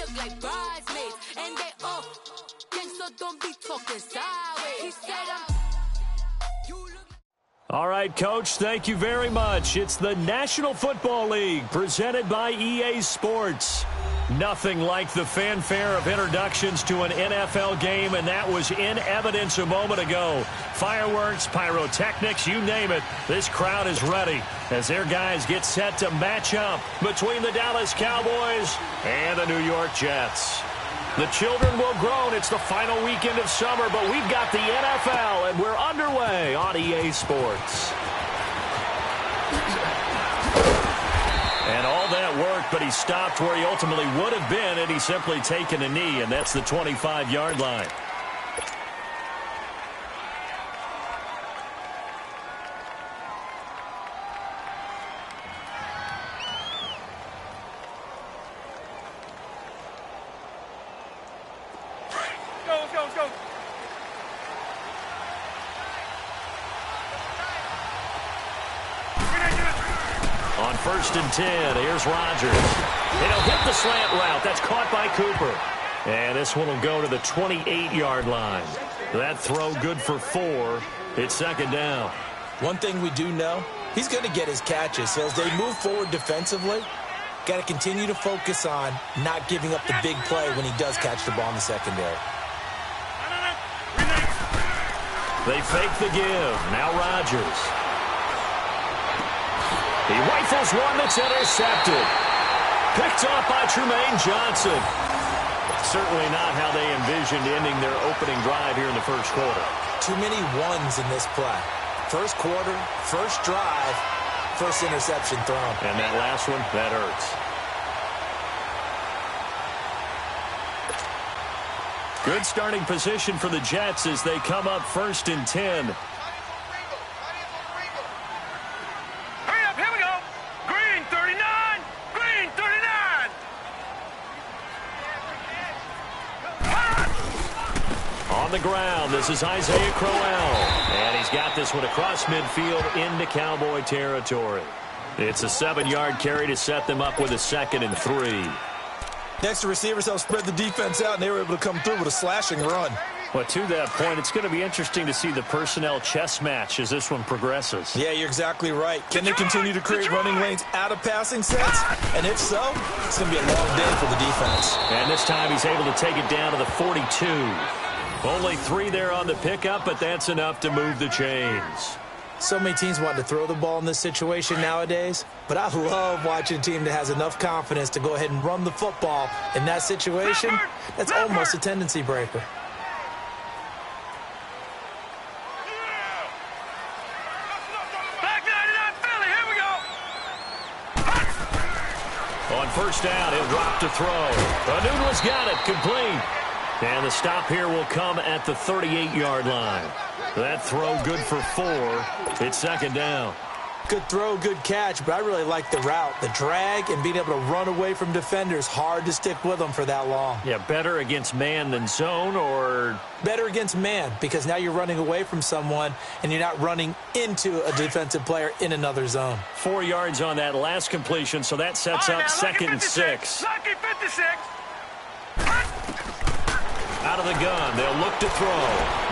look like bridesmaids. And they all so don't be talking sideways. He said All right, Coach, thank you very much. It's the National Football League presented by EA Sports. Nothing like the fanfare of introductions to an NFL game, and that was in evidence a moment ago. Fireworks, pyrotechnics, you name it. This crowd is ready as their guys get set to match up between the Dallas Cowboys and the New York Jets. The children will groan. It's the final weekend of summer, but we've got the NFL, and we're underway on EA Sports. And all that worked, but he stopped where he ultimately would have been, and he's simply taken a knee, and that's the 25-yard line. On 1st and 10, here's Rodgers. And he'll hit the slant route. That's caught by Cooper. And this one will go to the 28-yard line. That throw good for 4. It's 2nd down. One thing we do know, he's going to get his catches. So as they move forward defensively, got to continue to focus on not giving up the big play when he does catch the ball in the secondary. They fake the give. Now Rodgers. He rifles one that's intercepted. Picked off by Trumaine Johnson. Certainly not how they envisioned ending their opening drive here in the first quarter. Too many ones in this play. First quarter, first drive, first interception thrown. And that last one, that hurts. Good starting position for the Jets as they come up 1st and 10. On the ground, this is Isaiah Crowell. And he's got this one across midfield into Cowboy territory. It's a 7-yard carry to set them up with a 2nd and 3. Next, the receivers help spread the defense out, and they were able to come through with a slashing run. Well, to that point, it's going to be interesting to see the personnel chess match as this one progresses. Yeah, you're exactly right. Can they continue to create running lanes out of passing sets? And if so, it's going to be a long day for the defense. And this time he's able to take it down to the 42. Only 3 there on the pickup, but that's enough to move the chains. So many teams want to throw the ball in this situation nowadays, but I love watching a team that has enough confidence to go ahead and run the football in that situation. That's almost a tendency breaker. On 1st down, he'll drop to throw. Anunwa's got it, complete. And the stop here will come at the 38-yard line. That throw good for 4. It's 2nd down. Good throw, good catch, but I really like the route. The drag and being able to run away from defenders, hard to stick with them for that long. Yeah, better against man than zone, or? Better against man, because now you're running away from someone and you're not running into a defensive player in another zone. 4 yards on that last completion, so that sets up 2nd and 6. Lucky 56. Out of the gun, they'll look to throw.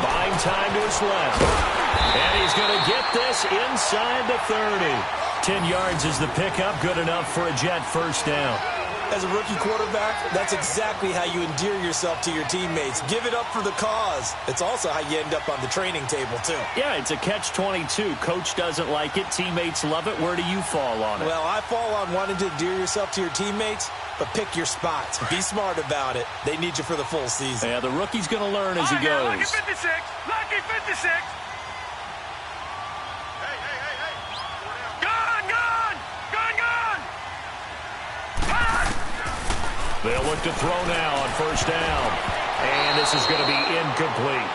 Buying time to his left. And he's going to get this inside the 30. 10 yards is the pickup, good enough for a Jet 1st down. As a rookie quarterback, that's exactly how you endear yourself to your teammates. Give it up for the cause. It's also how you end up on the training table, too. Yeah, it's a catch-22. Coach doesn't like it. Teammates love it. Where do you fall on it? Well, I fall on wanting to endear yourself to your teammates, but pick your spots. Be smart about it. They need you for the full season. Yeah, the rookie's going to learn as he goes. Lucky 56. Lucky 56. They'll look to throw now on 1st down. And this is going to be incomplete.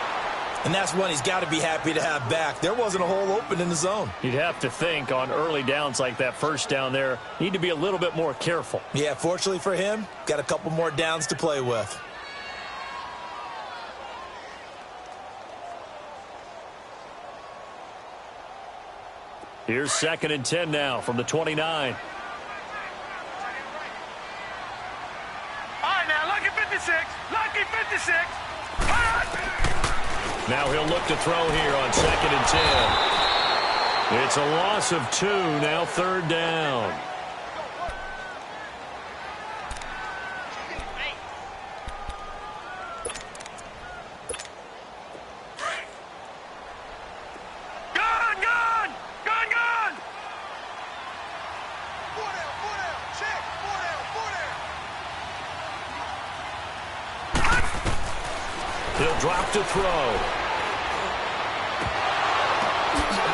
And that's one he's got to be happy to have back. There wasn't a hole open in the zone. You'd have to think on early downs like that 1st down there, need to be a little bit more careful. Yeah, fortunately for him, got a couple more downs to play with. Here's 2nd and 10 now from the 29. All right, now, Now he'll look to throw here on 2nd and 10. It's a loss of 2, now 3rd down. He'll drop to throw.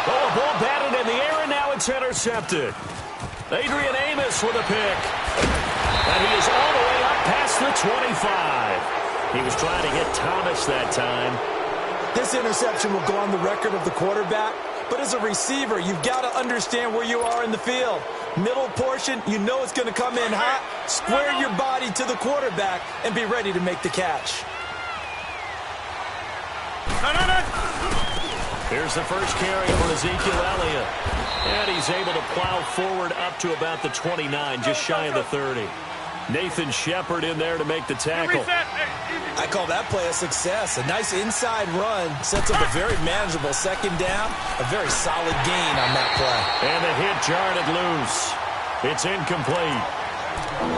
Oh, a ball batted in the air, and now it's intercepted. Adrian Amos with a pick. And he is all the way up past the 25. He was trying to hit Thomas that time. This interception will go on the record of the quarterback, but as a receiver, you've got to understand where you are in the field. Middle portion, you know it's going to come in hot. Square your body to the quarterback and be ready to make the catch. Here's the first carry for Ezekiel Elliott. And he's able to plow forward up to about the 29, just shy of the 30. Nathan Shepard in there to make the tackle. I call that play a success. A nice inside run sets up a very manageable 2nd down. A very solid gain on that play. And the hit jarred it loose. It's incomplete.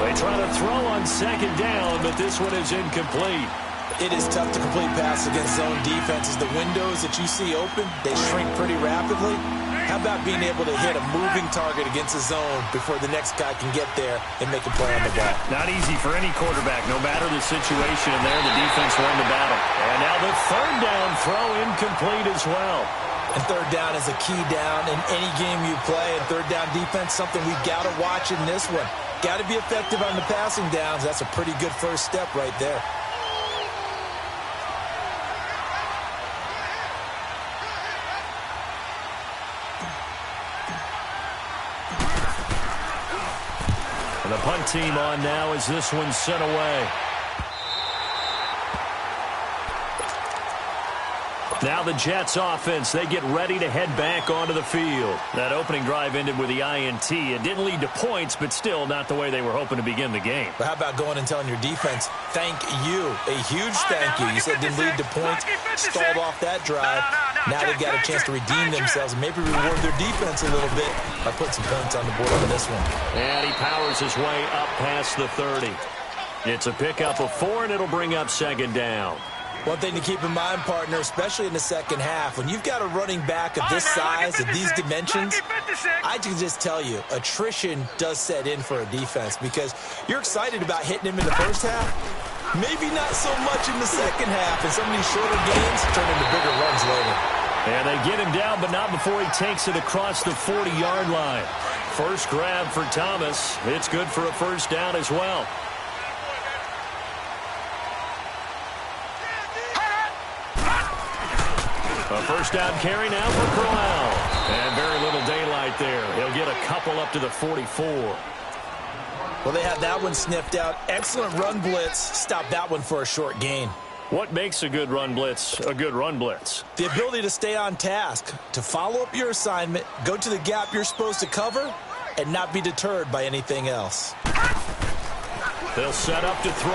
They try to throw on 2nd down, but this one is incomplete. It is tough to complete passes against zone defenses. The windows that you see open, they shrink pretty rapidly. How about being able to hit a moving target against a zone before the next guy can get there and make a play on the ball? Not easy for any quarterback, no matter the situation. And there, the defense won the battle. And now the 3rd down throw incomplete as well. And 3rd down is a key down in any game you play. And 3rd down defense, something we've got to watch in this one. Got to be effective on the passing downs. That's a pretty good first step right there. The punt team on now as this one's sent away. Now the Jets offense, they get ready to head back onto the field. That opening drive ended with the INT. It didn't lead to points, but still not the way they were hoping to begin the game. But how about going and telling your defense, thank you, a huge thank you. You said didn't lead to points, stalled off that drive. Now they've got a chance to redeem themselves and maybe reward their defense a little bit by putting some points on the board on this one. And he powers his way up past the 30. It's a pickup of 4, and it'll bring up 2nd down. One thing to keep in mind, partner, especially in the second half, when you've got a running back of this size, of these dimensions, I can just tell you, attrition does set in for a defense because you're excited about hitting him in the first half. Maybe not so much in the second half, and some of these shorter gains turn into bigger runs later. And they get him down, but not before he takes it across the 40-yard line. First grab for Thomas. It's good for a first down as well. A first down carry now for Crowell. And very little daylight there. He'll get a couple up to the 44. Well, they had that one sniffed out. Excellent run blitz. Stop that one for a short gain. What makes a good run blitz a good run blitz? The ability to stay on task, to follow up your assignment, go to the gap you're supposed to cover, and not be deterred by anything else. They'll set up to throw.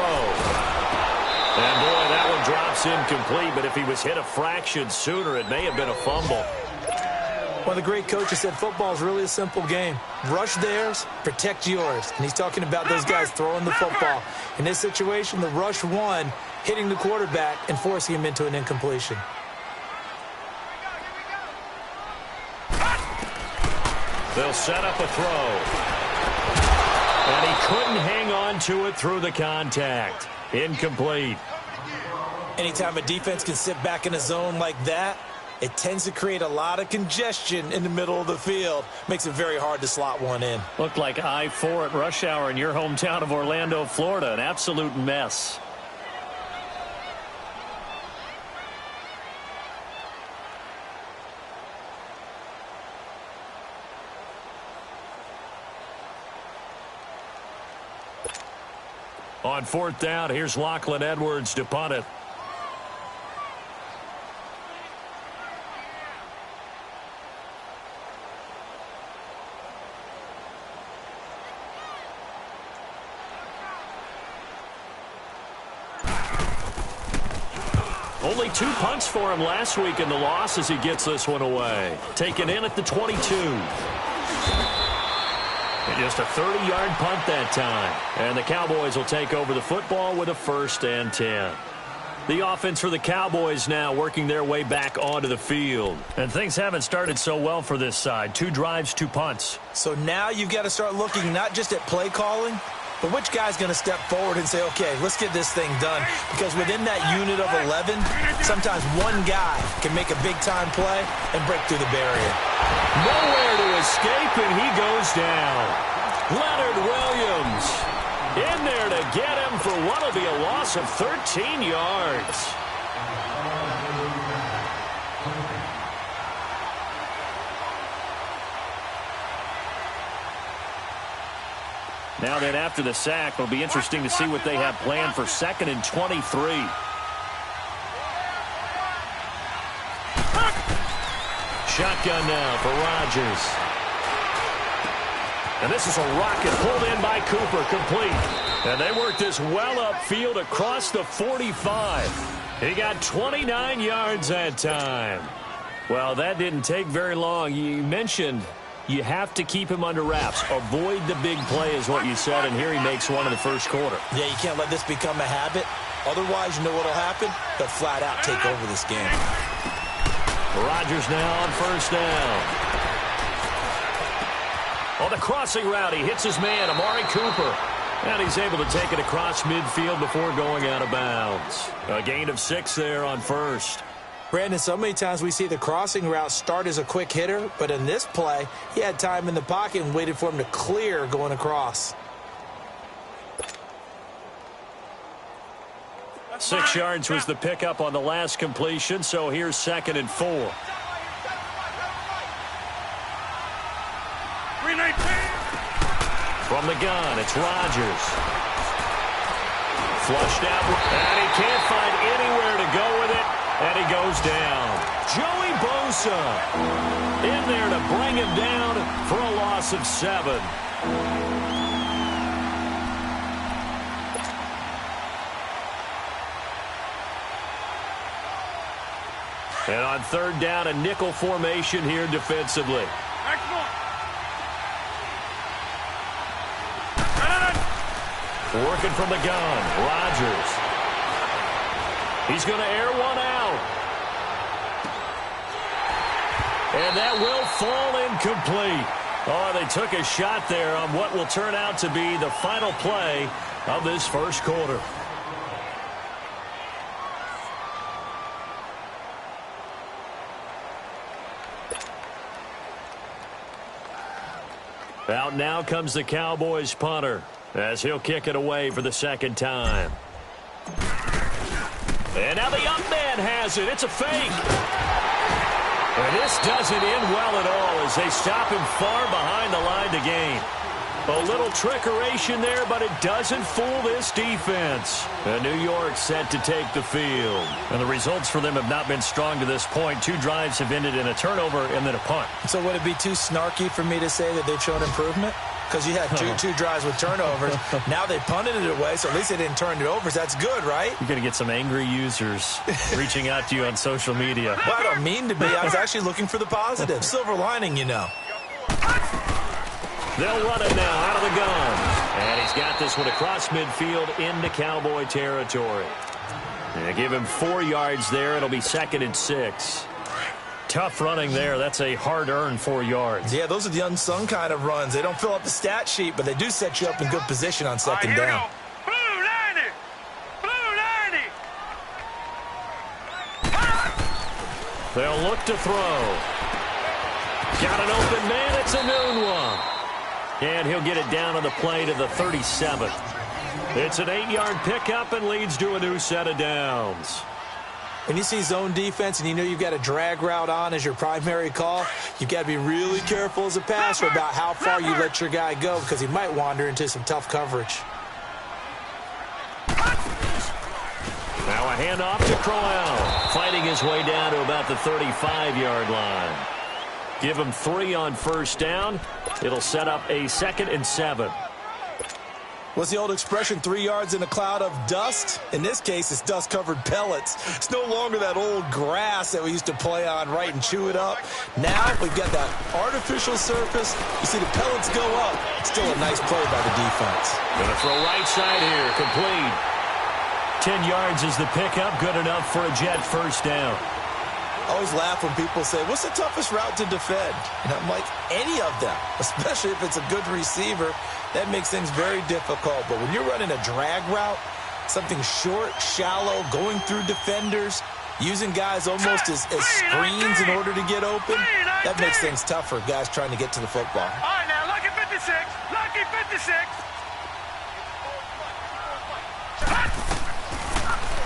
And, boy, that one drops incomplete, but if he was hit a fraction sooner, it may have been a fumble. One of the great coaches said football is really a simple game. Rush theirs, protect yours. And he's talking about those guys throwing the football. In this situation, the rush won, hitting the quarterback and forcing him into an incompletion. They'll set up a throw. And he couldn't hang on to it through the contact. Incomplete. Anytime a defense can sit back in a zone like that, it tends to create a lot of congestion in the middle of the field. Makes it very hard to slot one in. Looked like I-4 at rush hour in your hometown of Orlando, Florida. An absolute mess. On 4th down, here's Lachlan Edwards to punt it. Only 2 punts for him last week in the loss as he gets this one away. Taken in at the 22. And just a 30-yard punt that time. And the Cowboys will take over the football with a 1st and 10. The offense for the Cowboys now working their way back onto the field. And things haven't started so well for this side. 2 drives, 2 punts. So now you've got to start looking not just at play calling, but which guy's going to step forward and say, okay, let's get this thing done. Because within that unit of 11, sometimes one guy can make a big-time play and break through the barrier. Nowhere to escape, and he goes down. Leonard Williams in there to get him for what will be a loss of 13 yards. Now then, after the sack, it'll be interesting to see what they have planned for 2nd and 23. Shotgun now for Rodgers. And this is a rocket pulled in by Cooper, complete. And they work this well upfield across the 45. He got 29 yards that time. Well, that didn't take very long. You mentioned you have to keep him under wraps. Avoid the big play is what you said, and here he makes one in the first quarter. Yeah, you can't let this become a habit. Otherwise, you know what will happen? They'll flat out take over this game. Rodgers now on 1st down. On the crossing route, he hits his man, Amari Cooper. And he's able to take it across midfield before going out of bounds. A gain of 6 there on 1st. Brandon, so many times we see the crossing route start as a quick hitter, but in this play, he had time in the pocket and waited for him to clear going across. 6 yards was the pickup on the last completion, so here's 2nd and 4. From the gun, it's Rodgers. Flushed out, and he can't find anywhere to go with it, and he goes down. Joey Bosa in there to bring him down for a loss of 7. And on 3rd down, a nickel formation here defensively. Working from the gun, Rodgers. He's going to air one out. And that will fall incomplete. Oh, they took a shot there on what will turn out to be the final play of this first quarter. Out now comes the Cowboys punter as he'll kick it away for the 2nd time. And now the up man has it. It's a fake. And this doesn't end well at all as they stop him far behind the line to gain. A little trickeration there, but it doesn't fool this defense. And New York set to take the field. And the results for them have not been strong to this point. 2 drives have ended in a turnover and then a punt. So would it be too snarky for me to say that they've shown improvement? Because you had two drives with turnovers. Now they punted it away, so at least they didn't turn it over. So that's good, right? You're going to get some angry users reaching out to you on social media. Well, I don't mean to be. I was actually looking for the positive. Silver lining, you know. They'll run it now out of the gun. And he's got this one across midfield into Cowboy territory. They give him 4 yards there. It'll be 2nd and 6. Tough running there. That's a hard-earned 4 yards. Yeah, those are the unsung kind of runs. They don't fill up the stat sheet, but they do set you up in good position on 2nd down. Blue 90! Blue 90! They'll look to throw. Got an open man. It's a noon one. And he'll get it down on the play to the 37. It's an 8-yard pickup and leads to a new set of downs. When you see zone defense and you know you've got a drag route on as your primary call, you've got to be really careful as a passer about how far you let your guy go because he might wander into some tough coverage. Now a handoff to Crowell, fighting his way down to about the 35-yard line. Give him 3 on 1st down. It'll set up a 2nd and 7. What's the old expression, 3 yards in a cloud of dust? In this case, it's dust-covered pellets. It's no longer that old grass that we used to play on, right, and chew it up. Now we've got that artificial surface. You see the pellets go up. Still a nice play by the defense. Gonna throw right side here, complete. 10 yards is the pickup, good enough for a Jet first down. I always laugh when people say, what's the toughest route to defend? And I'm like, any of them, especially if it's a good receiver. That makes things very difficult. But when you're running a drag route, something short, shallow, going through defenders, using guys almost as screens in order to get open, that makes things tough for guys trying to get to the football. All right, now, lucky 56. Lucky 56.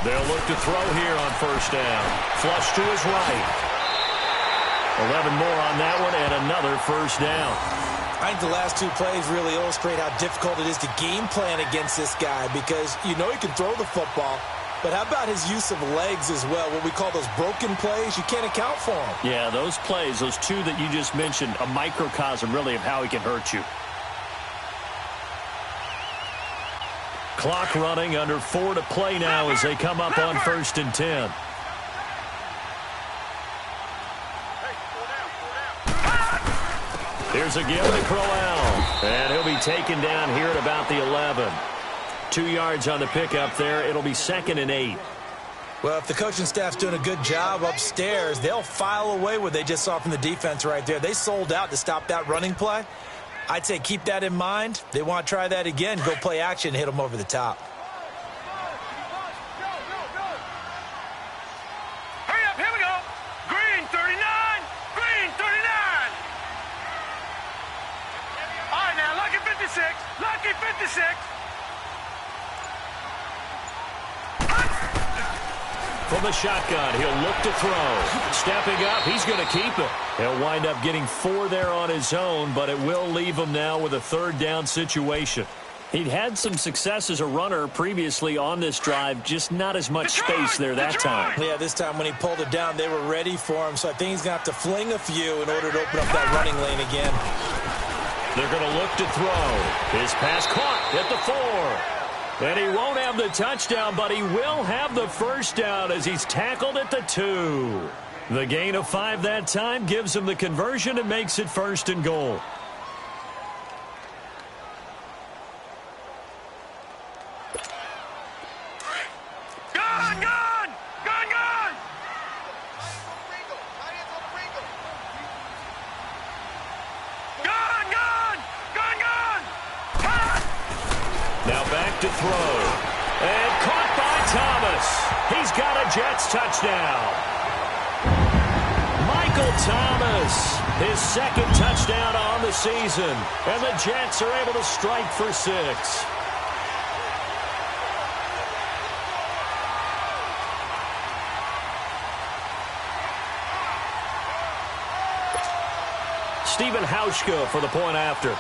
They'll look to throw here on first down. Flush to his right. 11 more on that one and another first down. I think the last two plays really illustrate how difficult it is to game plan against this guy because you know he can throw the football, but how about his use of legs as well? What we call those broken plays, you can't account for them. Yeah, those plays, those two that you just mentioned, a microcosm really of how he can hurt you. Clock running, under 4 to play now as they come up on 1st and 10. Here's a give to Crowell, and he'll be taken down here at about the 11. 2 yards on the pickup there. It'll be 2nd and 8. Well, if the coaching staff's doing a good job upstairs, they'll file away what they just saw from the defense right there. They sold out to stop that running play. I'd say keep that in mind. They want to try that again, go play action, hit them over the top. Hurry up, here we go. Green 39. Green 39. All right, now, lucky 56. Lucky 56. From the shotgun, he'll look to throw. Stepping up, he's going to keep it. He'll wind up getting 4 there on his own, but it will leave him now with a 3rd down situation. He'd had some success as a runner previously on this drive, just not as much space there that time. Yeah, this time when he pulled it down, they were ready for him, so I think he's going to have to fling a few in order to open up that running lane again. They're going to look to throw. His pass caught at the 4. And he won't have the touchdown, but he will have the first down as he's tackled at the 2. The gain of 5 that time gives him the conversion and makes it 1st and goal. Gone, gone, gone, gone. Gone, gone, gone, gone. Now back to throw. And caught by Thomas. He's got a Jets touchdown. Michael Thomas, his 2nd touchdown on the season. And the Jets are able to strike for 6. Stephen Hauschka for the point after.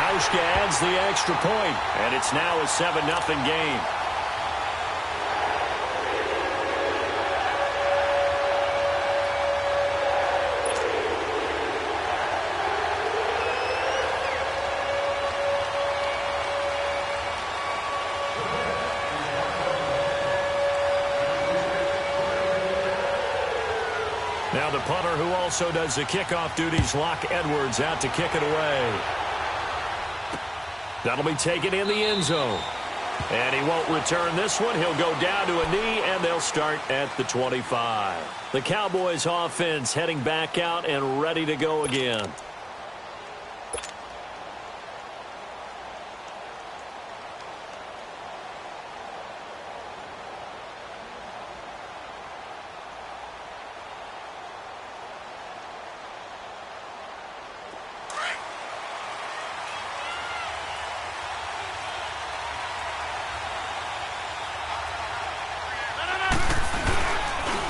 Hauschka adds the extra point, and it's now a 7-0 game. Now the punter who also does the kickoff duties, Locke Edwards, out to kick it away. That'll be taken in the end zone. And he won't return this one. He'll go down to a knee, and they'll start at the 25. The Cowboys offense heading back out and ready to go again.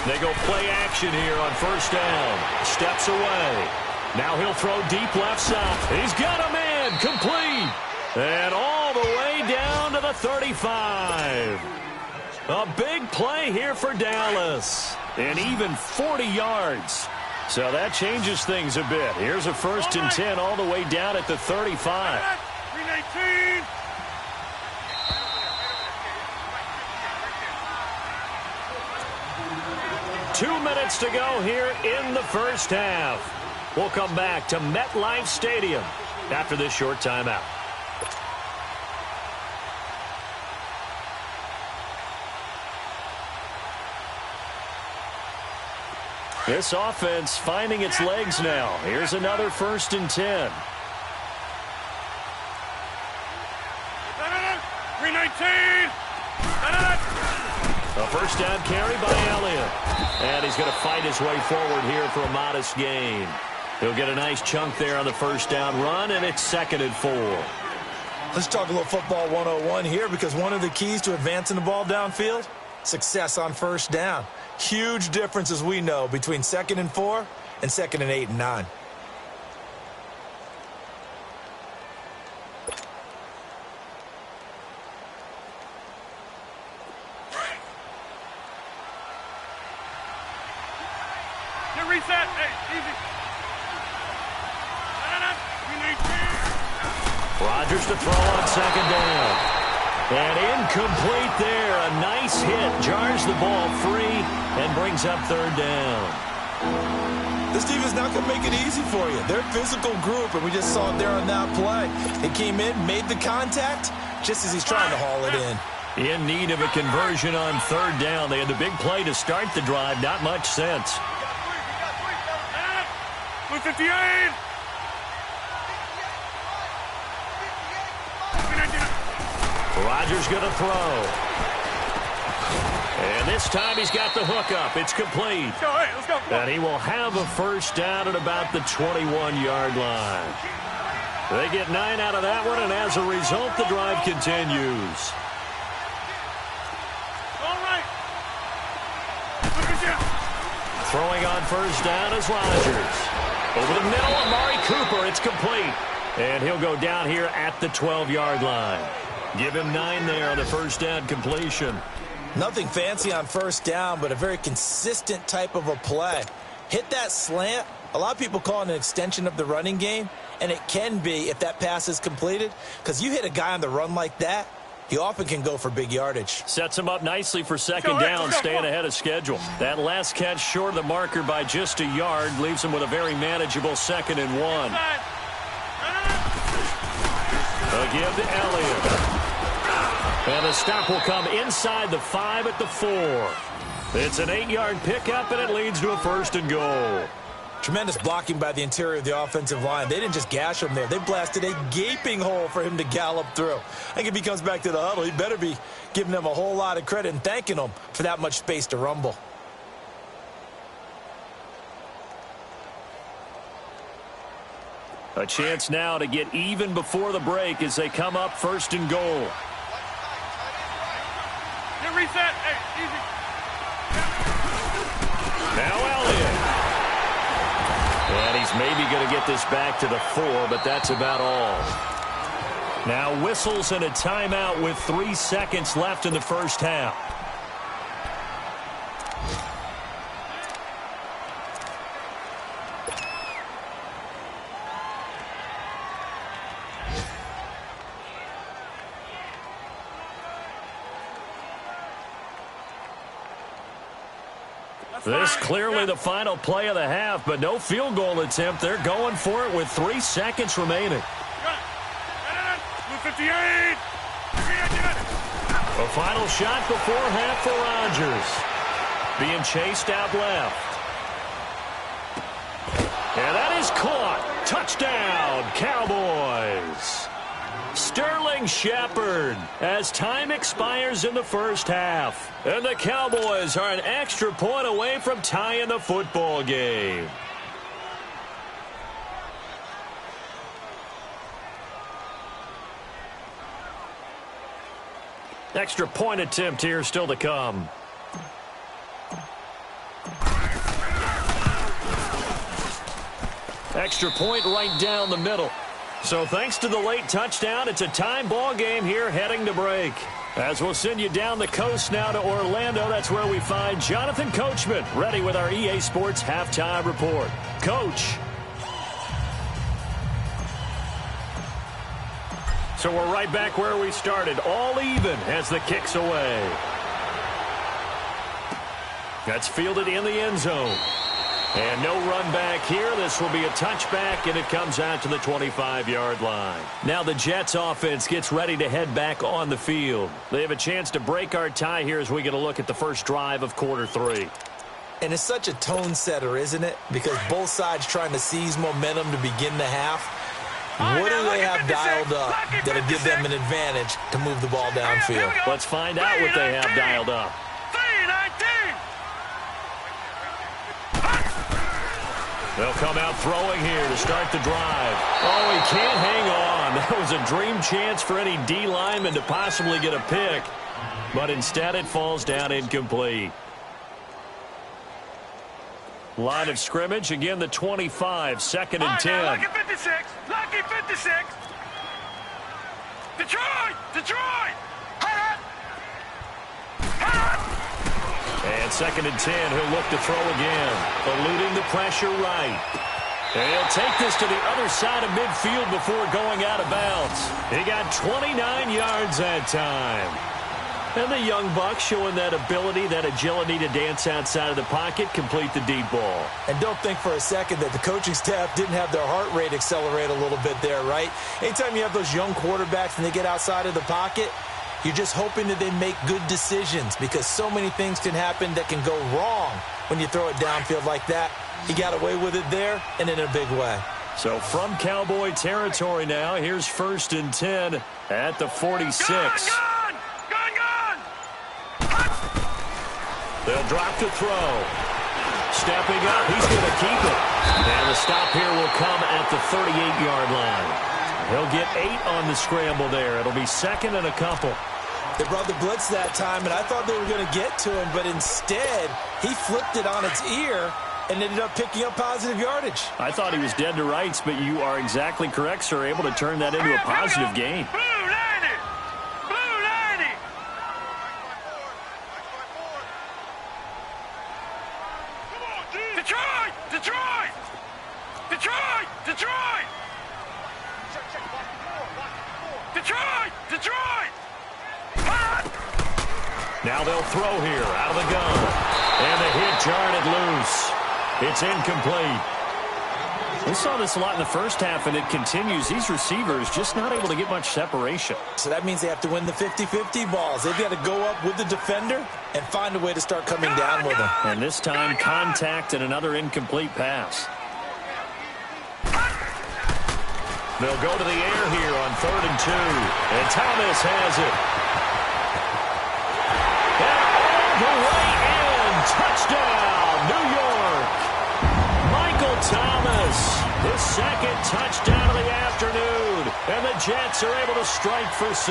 They go play action here on first down. Steps away. Now he'll throw deep left side. He's got a man. Complete. And all the way down to the 35. A big play here for Dallas. And even 40 yards. So that changes things a bit. Here's a 1st and 10 all the way down at the 35. 319. 2 minutes to go here in the first half. We'll come back to MetLife Stadium after this short timeout. This offense finding its legs now. Here's another 1st and 10. 319. A first down carry by Elliott. And he's going to fight his way forward here for a modest gain. He'll get a nice chunk there on the first down run, and it's 2nd and 4. Let's talk a little football 101 here, because one of the keys to advancing the ball downfield, success on first down. Huge difference, as we know, between 2nd and 4 and 2nd and 8 and 9. Reset. Hey, easy. Rodgers to throw on 2nd down. And incomplete there. A nice hit. Jars the ball free and brings up 3rd down. This team is not going to make it easy for you. They're a physical group, and we just saw it there on that play. He came in, made the contact, just as he's trying to haul it in. In need of a conversion on 3rd down. They had the big play to start the drive. Not much sense. 58. Rodgers going to throw. And this time he's got the hook up. It's complete. Let's go. Hey, let's go. And he will have a first down at about the 21-yard line. They get 9 out of that one, and as a result, the drive continues. All right. Throwing on first down is Rodgers. Over the middle, Amari Cooper. It's complete. And he'll go down here at the 12-yard line. Give him 9 there on the first down completion. Nothing fancy on first down, but a very consistent type of a play. Hit that slant. A lot of people call it an extension of the running game, and it can be if that pass is completed, because you hit a guy on the run like that, he often can go for big yardage. Sets him up nicely for 2nd down, staying ahead of schedule. That last catch short of the marker by just a yard leaves him with a very manageable 2nd and 1. A give to Elliott. And the stop will come inside the 5 at the 4. It's an 8-yard pickup, and it leads to a 1st and goal. Tremendous blocking by the interior of the offensive line. They didn't just gash him there. They blasted a gaping hole for him to gallop through. I think if he comes back to the huddle, he better be giving them a whole lot of credit and thanking them for that much space to rumble. A chance now to get even before the break as they come up 1st and goal. Get reset. Hey, easy. Now Elliott. And he's maybe going to get this back to the 4, but that's about all. Now whistles and a timeout with 3 seconds left in the first half. This clearly the final play of the half, but no field goal attempt. They're going for it with 3 seconds remaining. 58. A final shot before half for Rodgers. Being chased out left. And that is caught. Touchdown, Cowboys. Sterling Shepard as time expires in the first half. And the Cowboys are an extra point away from tying the football game. Extra point attempt here still to come. Extra point right down the middle. So thanks to the late touchdown, it's a time ball game here heading to break. As we'll send you down the coast now to Orlando, that's where we find Jonathan Coachman, ready with our EA Sports Halftime Report. Coach. So we're right back where we started, all even as the kick's away. That's fielded in the end zone. And no run back here. This will be a touchback, and it comes out to the 25-yard line. Now the Jets offense gets ready to head back on the field. They have a chance to break our tie here as we get a look at the first drive of quarter 3. And it's such a tone setter, isn't it? Because both sides trying to seize momentum to begin the half. What do they have dialed up that'll give them an advantage to move the ball downfield? Let's find out what they have dialed up. They'll come out throwing here to start the drive. Oh, he can't hang on. That was a dream chance for any D lineman to possibly get a pick. But instead it falls down incomplete. Line of scrimmage, again the 25, 2nd and 10. Lucky 56, lucky 56. Detroit, Detroit. And 2nd and 10, he'll look to throw again. Eluding the pressure right. And he'll take this to the other side of midfield before going out of bounds. He got 29 yards that time. And the young buck showing that ability, that agility to dance outside of the pocket, complete the deep ball. And don't think for a second that the coaching staff didn't have their heart rate accelerate a little bit there, right? Anytime you have those young quarterbacks and they get outside of the pocket, you're just hoping that they make good decisions because so many things can happen that can go wrong when you throw it downfield like that. He got away with it there and in a big way. So from Cowboy territory now, here's 1st and 10 at the 46. Gone! They'll drop to throw. Stepping up, he's going to keep it. And the stop here will come at the 38-yard line. He'll get 8 on the scramble there. It'll be 2nd and a couple. They brought the blitz that time, and I thought they were going to get to him, but instead, he flipped it on its ear and ended up picking up positive yardage. I thought he was dead to rights, but you are exactly correct, sir. Able to turn that into a positive gain. Blue 90! Blue 90! Detroit! Detroit! Detroit! Detroit! Detroit! Detroit! Now they'll throw here out of the gun. And the hit jarred it loose. It's incomplete. We saw this a lot in the first half, and it continues. These receivers just not able to get much separation. So that means they have to win the 50-50 balls. They've got to go up with the defender and find a way to start coming down with them. And this time, contact and another incomplete pass. They'll go to the air here on 3rd and 2. And Thomas has it. And the way in. Touchdown, New York. Michael Thomas, his 2nd touchdown of the afternoon. And the Jets are able to strike for 6.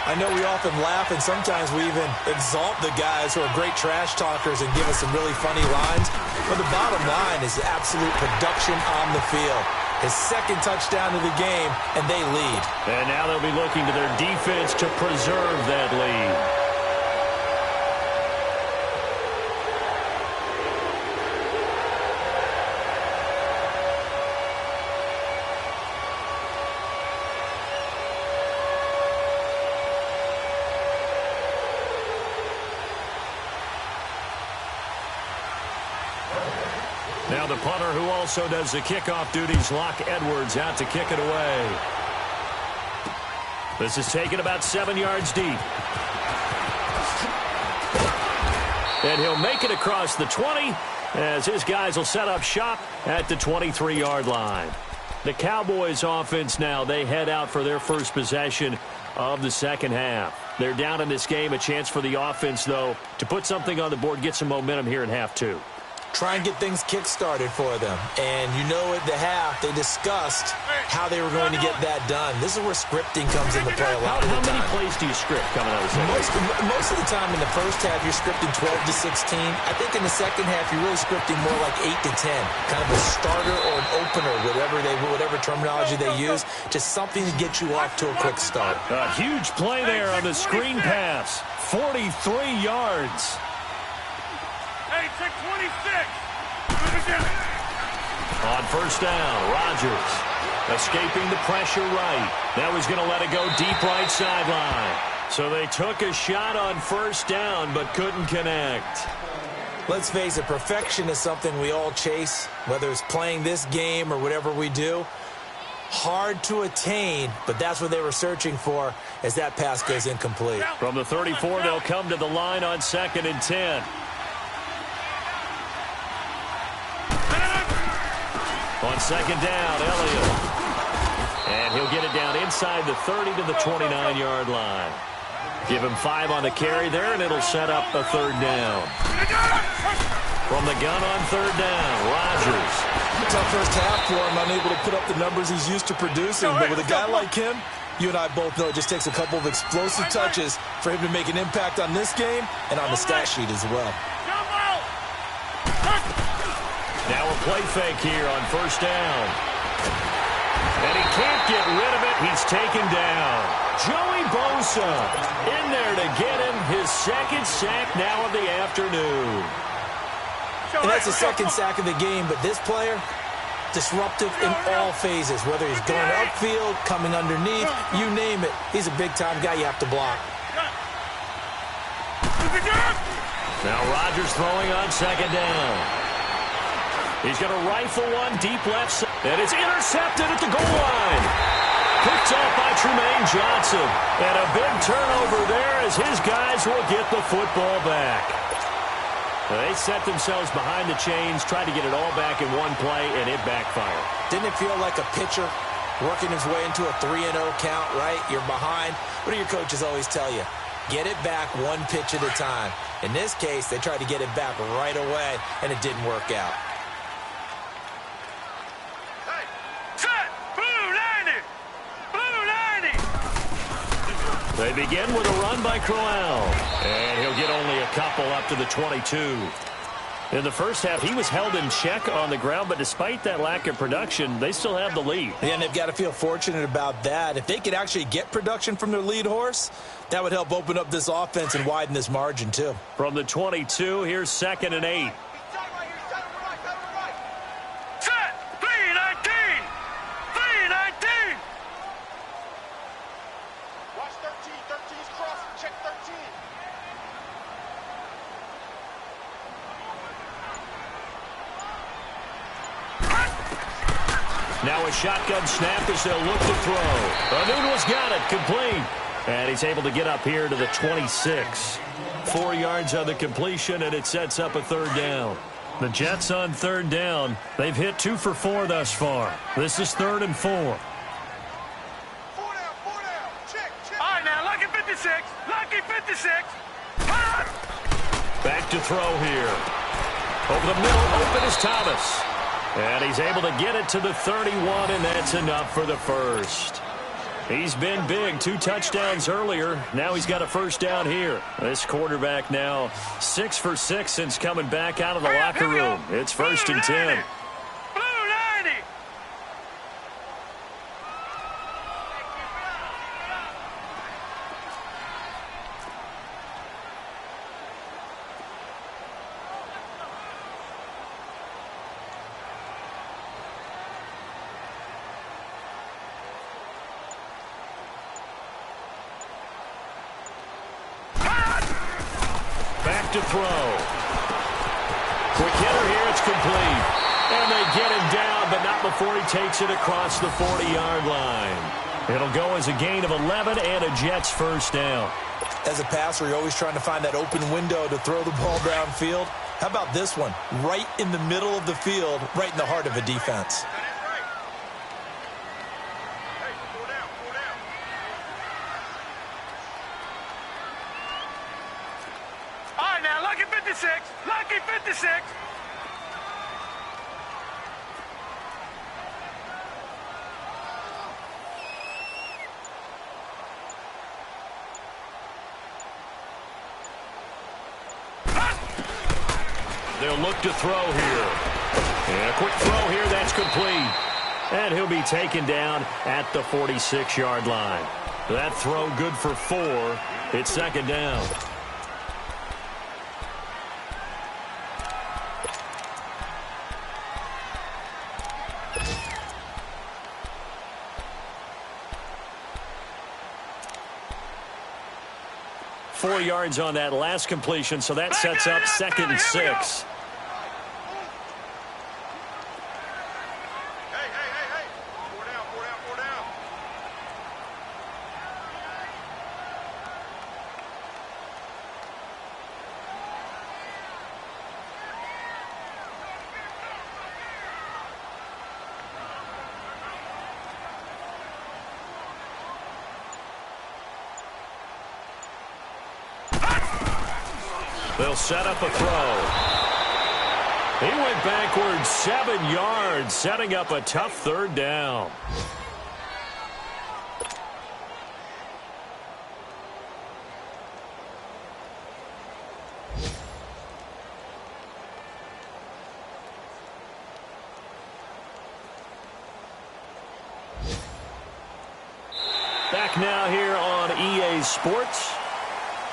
I know we often laugh, and sometimes we even exalt the guys who are great trash talkers and give us some really funny lines. But the bottom line is absolute production on the field. His 2nd touchdown of the game, and they lead. And now they'll be looking to their defense to preserve that lead. Now the punter who also does the kickoff duties, Locke Edwards, out to kick it away. This is taken about 7 yards deep. And he'll make it across the 20 as his guys will set up shop at the 23-yard line. The Cowboys offense now, they head out for their first possession of the second half. They're down in this game. A chance for the offense, though, to put something on the board, get some momentum here in half 2. try and get things kick-started for them. And you know at the half, they discussed how they were going to get that done. This is where scripting comes into play a lot of the time. How many plays do you script coming out of the second? Most of the time in the first half, you're scripting 12 to 16. I think in the second half, you're really scripting more like 8 to 10. Kind of a starter or an opener, whatever terminology they use. Just something to get you off to a quick start. A huge play there on the screen pass. 43 yards. Hey, check 26. On first down, Rodgers escaping the pressure right. Now he's going to let it go deep right sideline. So they took a shot on first down but couldn't connect. Let's face it, perfection is something we all chase, whether it's playing this game or whatever we do. Hard to attain, but that's what they were searching for as that pass goes incomplete. From the 34, they'll come to the line on 2nd and 10. On second down, Elliott. And he'll get it down inside the 30 to the 29-yard line. Give him 5 on the carry there, and it'll set up a third down. From the gun on third down, Rodgers. Tough first half for him, unable to put up the numbers he's used to producing. But with a guy like him, you and I both know it just takes a couple of explosive touches for him to make an impact on this game and on the stat sheet as well. Now a play fake here on first down. And he can't get rid of it. He's taken down. Joey Bosa in there to get him his second sack now of the afternoon. And that's the second sack of the game, but this player, disruptive in all phases, whether he's going upfield, coming underneath, you name it. He's a big-time guy you have to block. Now Rodgers throwing on second down. He's going to rifle one deep left side, and it's intercepted at the goal line. Picked off by Tremaine Johnson. And a big turnover there as his guys will get the football back. They set themselves behind the chains, tried to get it all back in one play, and it backfired. Didn't it feel like a pitcher working his way into a 3-0 count, right? You're behind. What do your coaches always tell you? Get it back one pitch at a time. In this case, they tried to get it back right away, and it didn't work out. They begin with a run by Crowell, and he'll get only a couple up to the 22. In the first half, he was held in check on the ground, but despite that lack of production, they still have the lead. Yeah, and they've got to feel fortunate about that. If they could actually get production from their lead horse, that would help open up this offense and widen this margin, too. From the 22, here's 2nd and 8. Now a shotgun snap as they'll look to throw. Anuno's got it, complete. And he's able to get up here to the 26. 4 yards on the completion, and it sets up a third down. The Jets on third down. They've hit 2 for 4 thus far. This is 3rd and 4. 4 down. Check. All right, now, lucky 56. Lucky 56. Back to throw here. Over the middle, open is Thomas. And he's able to get it to the 31, and that's enough for the first. He's been big. 2 touchdowns earlier. Now he's got a first down here. This quarterback now 6 for 6 since coming back out of the locker room. It's 1st and 10. To throw. Quick hitter here, it's complete. And they get him down, but not before he takes it across the 40-yard line. It'll go as a gain of 11 and a Jets first down. As a passer, you're always trying to find that open window to throw the ball downfield. How about this one? Right in the middle of the field, right in the heart of a defense. Lucky 56. They'll look to throw here. And a quick throw here, that's complete. And he'll be taken down at the 46-yard line. That throw good for 4. It's second down. Four yards on that last completion, so that sets up second and 6. They'll set up a throw. He went backwards 7 yards, setting up a tough third down. Back now here on EA Sports.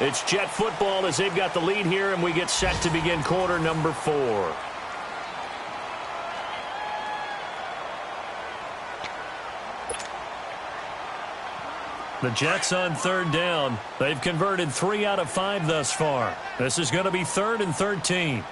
It's Jet football as they've got the lead here, and we get set to begin quarter number 4. The Jets on third down. They've converted 3 out of 5 thus far. This is going to be 3rd and 13.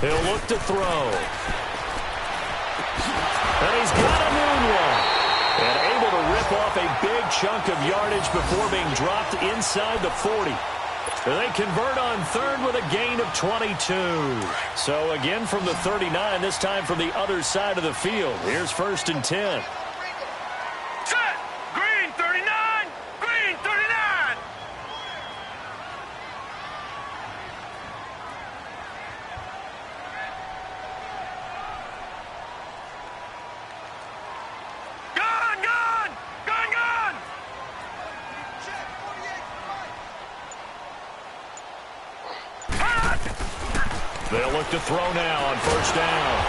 He'll look to throw. And he's got a moonwalk. And able to rip off a big chunk of yardage before being dropped inside the 40. They convert on 3rd with a gain of 22. So again from the 39, this time from the other side of the field. Here's 1st and 10. Set! Green 39! Green 39! They'll look to throw now on 1st down.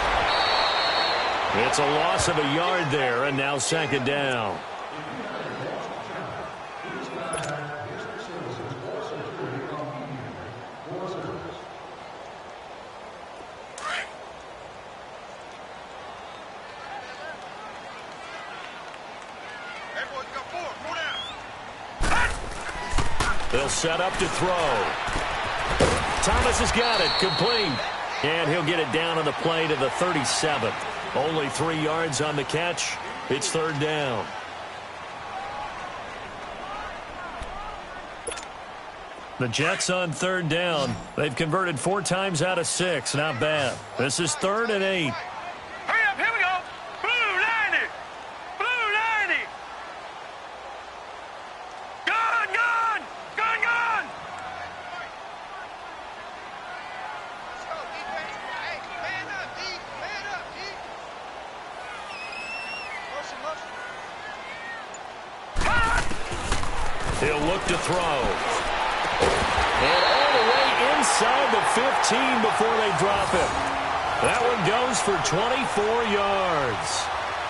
It's a loss of a yard there, and now 2nd down. They'll set up to throw. Thomas has got it, complete. And he'll get it down on the play to the 37. Only 3 yards on the catch. It's 3rd down. The Jets on 3rd down. They've converted 4 times out of 6. Not bad. This is 3rd and 8. Hurry up, here we go. Blue 90. Blue 90. Gun, gun. Gun, gun. Let's go, defense. Hey, man up, D. Man up, D. Motion, motion. He'll look to throw. And all the way inside the 15 before they drop him. That one goes for 24 yards.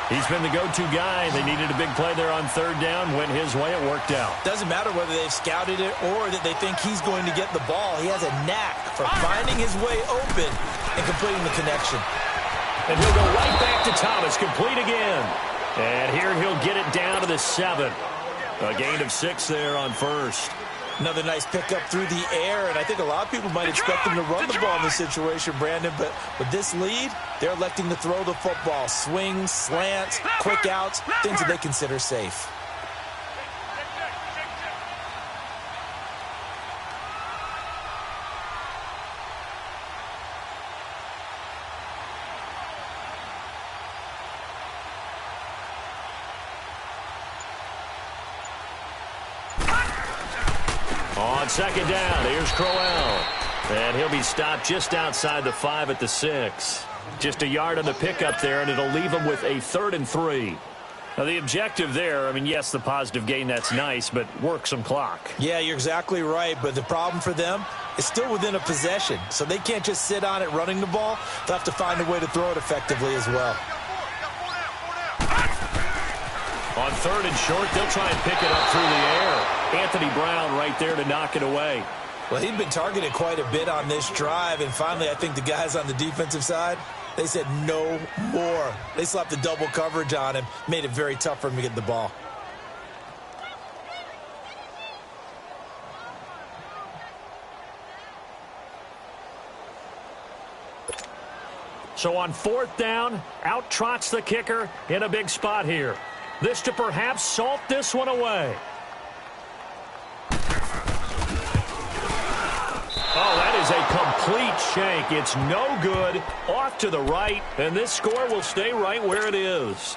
He's been the go-to guy. They needed a big play there on 3rd down. Went his way. It worked out. Doesn't matter whether they've scouted it or that they think he's going to get the ball. He has a knack for finding his way open and completing the connection. And he'll go right back to Thomas. Complete again. And here he'll get it down to the 7. A gain of 6 there on 1st. Another nice pickup through the air, and I think a lot of people might expect them to run the ball in this situation, Brandon, but with this lead, they're electing to throw the football. Swings, slants, quick outs, things that they consider safe. On second down, here's Crowell. And he'll be stopped just outside the 5 at the 6. Just a yard on the pickup there, and it'll leave him with a 3rd and 3. Now, the objective there, I mean, yes, the positive gain, that's nice, but work some clock. Yeah, you're exactly right, but the problem for them is still within a possession, so they can't just sit on it running the ball. They'll have to find a way to throw it effectively as well. On 3rd and short, they'll try and pick it up through the air. Anthony Brown right there to knock it away. Well, he'd been targeted quite a bit on this drive, and finally I think the guys on the defensive side, they said no more. They slapped the double coverage on him, made it very tough for him to get the ball. So on 4th down, out trots the kicker in a big spot here. This to perhaps salt this one away. Oh, that is a complete shank. It's no good. Off to the right, and this score will stay right where it is.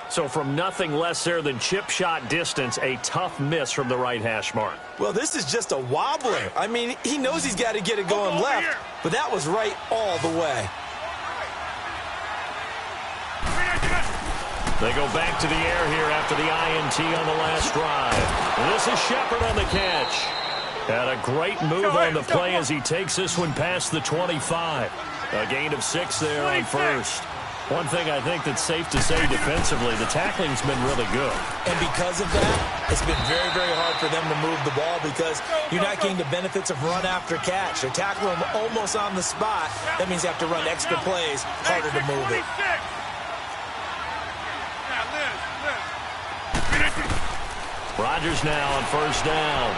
So from nothing less there than chip shot distance, a tough miss from the right hash mark. Well, this is just a wobbler. I mean, he knows he's got to get it going left, but that was right all the way. They go back to the air here after the INT on the last drive. And this is Shepard on the catch. And a great move on the play as he takes this one past the 25. A gain of 6 there on 1st. One thing I think that's safe to say defensively, the tackling's been really good. And because of that, it's been very, very hard for them to move the ball because you're not getting the benefits of run after catch. They're tackling them almost on the spot. That means you have to run extra plays, harder to move it. Rodgers now on 1st down.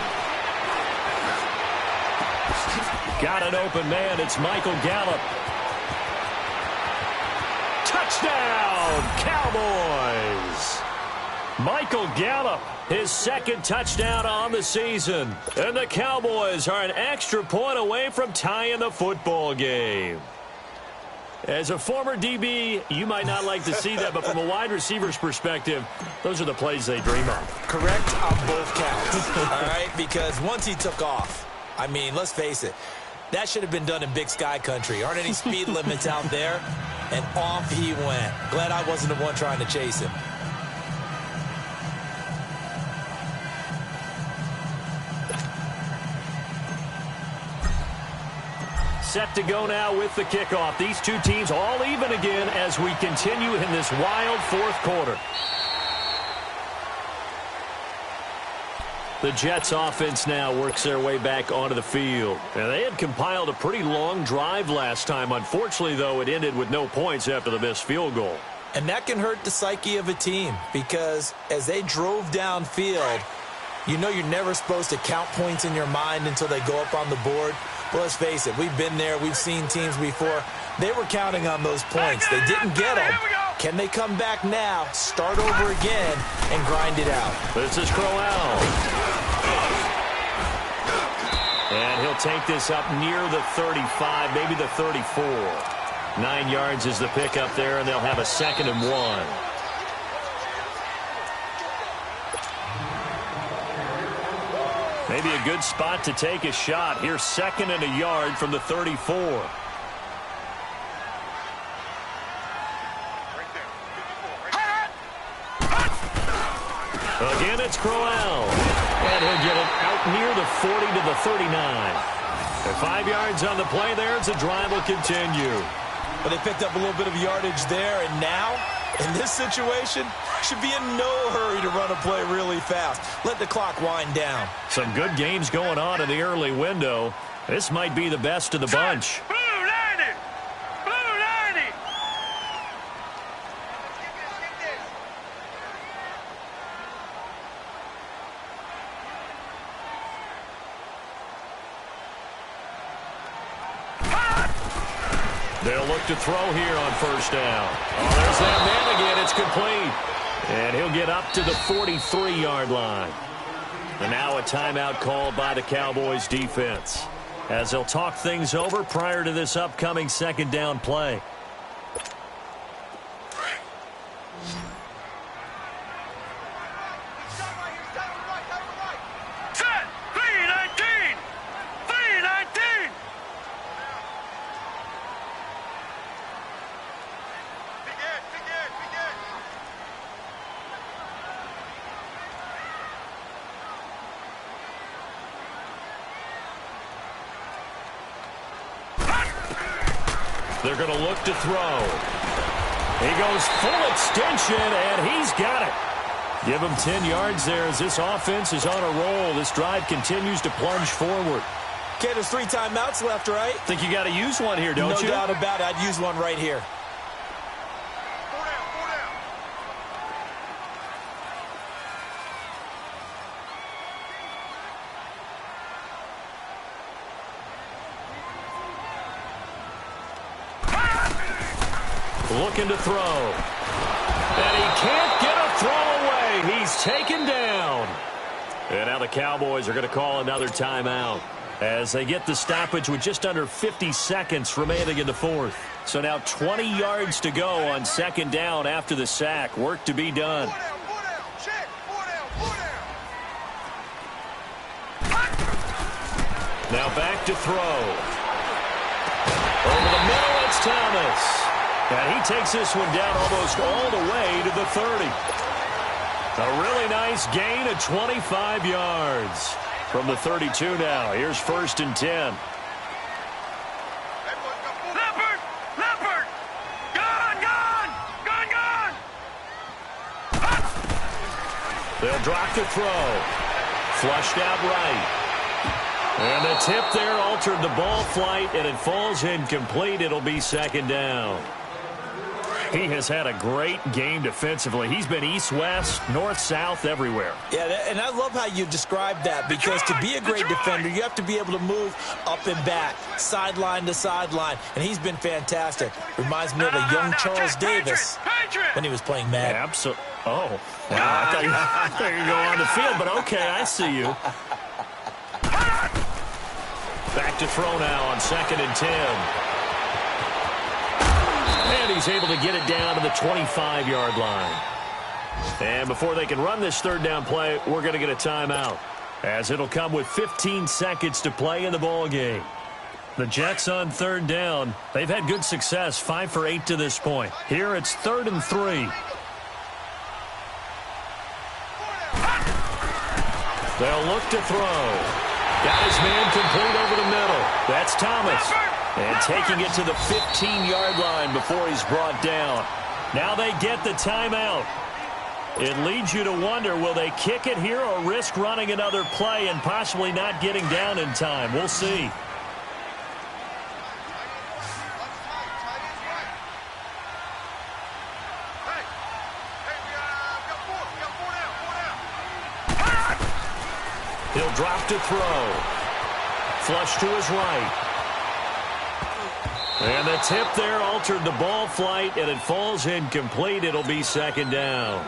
Got an open man. It's Michael Gallup. Touchdown, Cowboys! Michael Gallup, his 2nd touchdown on the season. And the Cowboys are an extra point away from tying the football game. As a former DB, you might not like to see that, but from a wide receiver's perspective, those are the plays they dream of. Correct on both counts, all right? Because once he took off, I mean, let's face it, that should have been done in Big Sky country. Aren't any speed limits out there? And off he went. Glad I wasn't the one trying to chase him. Set to go now with the kickoff. These two teams all even again as we continue in this wild 4th quarter. The Jets offense now works their way back onto the field. And they had compiled a pretty long drive last time. Unfortunately, though, it ended with no points after the missed field goal. And that can hurt the psyche of a team because as they drove downfield, you know you're never supposed to count points in your mind until they go up on the board. Well, let's face it, we've been there. We've seen teams before. They were counting on those points. They didn't get them. Can they come back now, start over again, and grind it out? This is Crowell. And he'll take this up near the 35, maybe the 34. 9 yards is the pickup there, and they'll have a 2nd and 1. Maybe a good spot to take a shot. Here's 2nd and a yard from the 34. Again, it's Crowell. And he'll get it out near the 40 to the 39. And 5 yards on the play there as the drive will continue. But they picked up a little bit of yardage there, and now, in this situation, should be in no hurry to run a play really fast. Let the clock wind down. Some good games going on in the early window. This might be the best of the bunch. Blue 90! Blue 90! They'll look to throw here on 1st down. Oh, there's that man again. It's complete. And he'll get up to the 43-yard line. And now a timeout called by the Cowboys defense as they'll talk things over prior to this upcoming 2nd down play. Set! 3-19! They're going to look to throw. He goes full extension, and he's got it. Give him 10 yards there as this offense is on a roll. This drive continues to plunge forward. Okay, there's 3 timeouts left, right? Think you got to use one here, don't you? No doubt about it. I'd use one right here. Looking to throw. And he can't get a throw away. He's taken down. And now the Cowboys are going to call another timeout as they get the stoppage with just under 50 seconds remaining in the fourth. So now 20 yards to go on second down after the sack. Work to be done. Now back to throw. Over the middle, it's Thomas. And he takes this one down almost all the way to the 30. A really nice gain of 25 yards from the 32 now. Here's 1st and 10. Leopard! Gone! They'll drop the throw. Flushed out right. And the tip there altered the ball flight, and it falls incomplete. It'll be second down. He has had a great game defensively. He's been east-west, north-south, everywhere. Yeah, and I love how you described that, because to be a great defender, you have to be able to move up and back, sideline to sideline, and he's been fantastic. Reminds me of a young Charles Davis when he was playing Madden. Absolutely. Oh, wow. I thought you were going on the field, but okay, I see you. Back to throw now on 2nd and 10. And he's able to get it down to the 25-yard line. And before they can run this third down play, we're going to get a timeout, as it'll come with 15 seconds to play in the ball game. The Jets on third down. They've had good success, 5 for 8 to this point. Here it's 3rd and 3. They'll look to throw. Got his man complete over the middle. That's Thomas. And taking it to the 15-yard line before he's brought down. Now they get the timeout. It leads you to wonder, will they kick it here or risk running another play and possibly not getting down in time? We'll see. He'll drop to throw. Flush to his right. And the tip there altered the ball flight, and it falls incomplete. It'll be second down.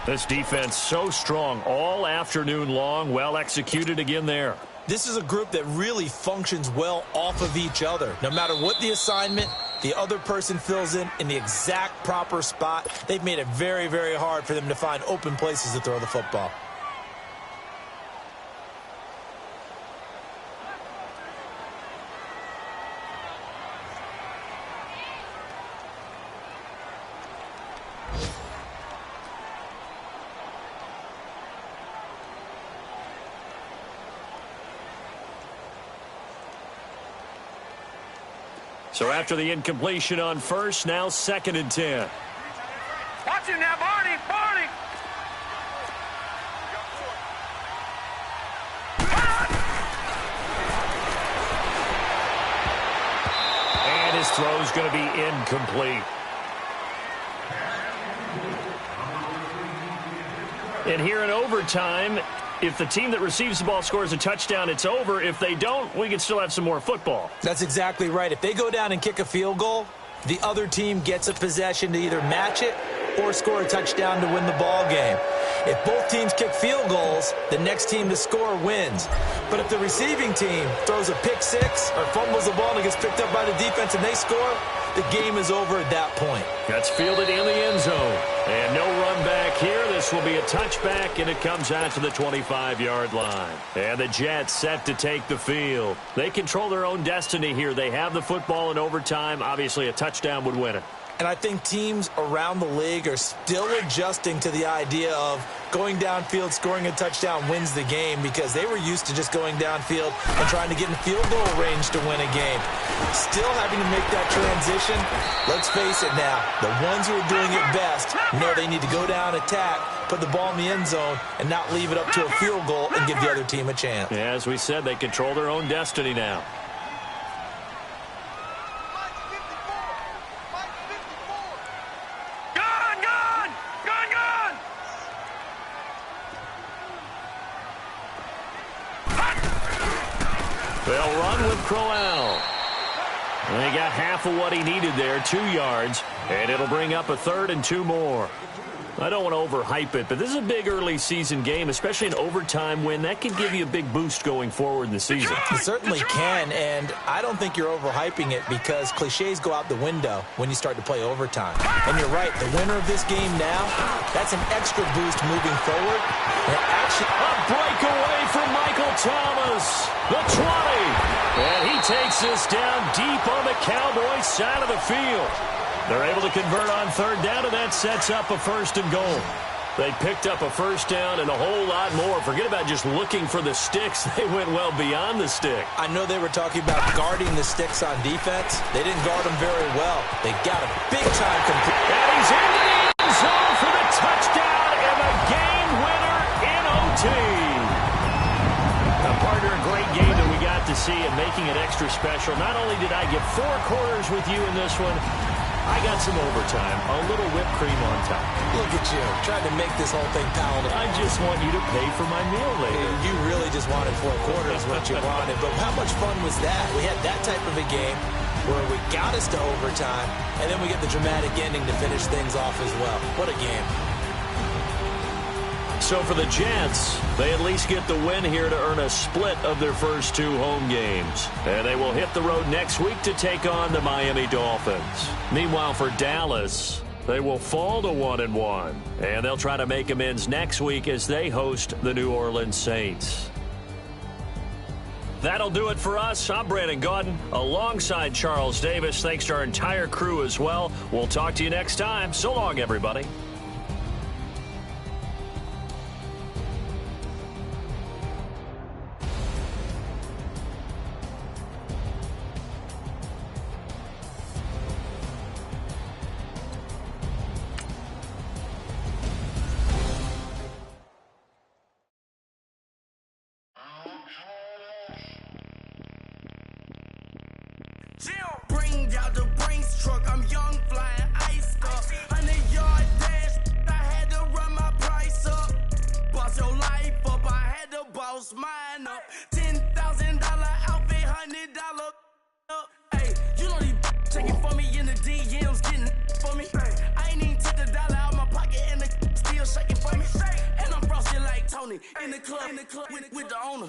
This defense so strong all afternoon long. Well executed again there. This is a group that really functions well off of each other. No matter what the assignment, the other person fills in the exact proper spot. They've made it very, very hard for them to find open places to throw the football. So after the incompletion on first, now 2nd and 10. Watch him now, Barney! And his throw's going to be incomplete. And here in overtime, if the team that receives the ball scores a touchdown, it's over. If they don't, we can still have some more football. That's exactly right. If they go down and kick a field goal, the other team gets a possession to either match it or score a touchdown to win the ball game. If both teams kick field goals, the next team to score wins. But if the receiving team throws a pick six or fumbles the ball and it gets picked up by the defense and they score, the game is over at that point. That's fielded in the end zone. And no run back here. This will be a touchback, and it comes out to the 25-yard line. And the Jets set to take the field. They control their own destiny here. They have the football in overtime. Obviously, a touchdown would win it. And I think teams around the league are still adjusting to the idea of going downfield, scoring a touchdown wins the game because they were used to just going downfield and trying to get in field goal range to win a game. Still having to make that transition. Let's face it now, the ones who are doing it best know they need to go down, attack, put the ball in the end zone, and not leave it up to a field goal and give the other team a chance. Yeah, as we said, they control their own destiny now. They'll run with Crowell. They got half of what he needed there, 2 yards, and it'll bring up a 3rd and 2 more. I don't want to overhype it, but this is a big early season game, especially an overtime win. That can give you a big boost going forward in the season. It certainly can, and I don't think you're overhyping it because cliches go out the window when you start to play overtime. And you're right, the winner of this game now, that's an extra boost moving forward. And actually, a breakaway from Michael Thomas, the 20. And he takes this down deep on the Cowboys side of the field. They're able to convert on 3rd down, and that sets up a 1st and goal. They picked up a 1st down and a whole lot more. Forget about just looking for the sticks. They went well beyond the stick. I know they were talking about guarding the sticks on defense. They didn't guard them very well. They got a big-time complete. And he's into the end zone for the touchdown and the game winner in OT. Now, partner, a great game that we got to see and making it extra special. Not only did I get 4 quarters with you in this one, I got some overtime, a little whipped cream on top. Look at you, trying to make this whole thing palatable. I just want you to pay for my meal later. You really just wanted 4 quarters, what you wanted. But how much fun was that? We had that type of a game where we got us to overtime, and then we get the dramatic ending to finish things off as well. What a game. So for the Jets, they at least get the win here to earn a split of their first 2 home games. And they will hit the road next week to take on the Miami Dolphins. Meanwhile, for Dallas, they will fall to 1-1. And they'll try to make amends next week as they host the New Orleans Saints. That'll do it for us. I'm Brandon Gaudin alongside Charles Davis. Thanks to our entire crew as well. We'll talk to you next time. So long, everybody. Bring out the Brinks truck, I'm young, flying iced up. 100-yard dash, I had to run my price up. Boss your life up, I had to boss mine up. $10,000 outfit, $100 up. Hey, you know these checking for me in the DMs, getting for me. I ain't even took the dollar out my pocket and the still shaking for me. And I'm frosted like Tony in the club with the owner.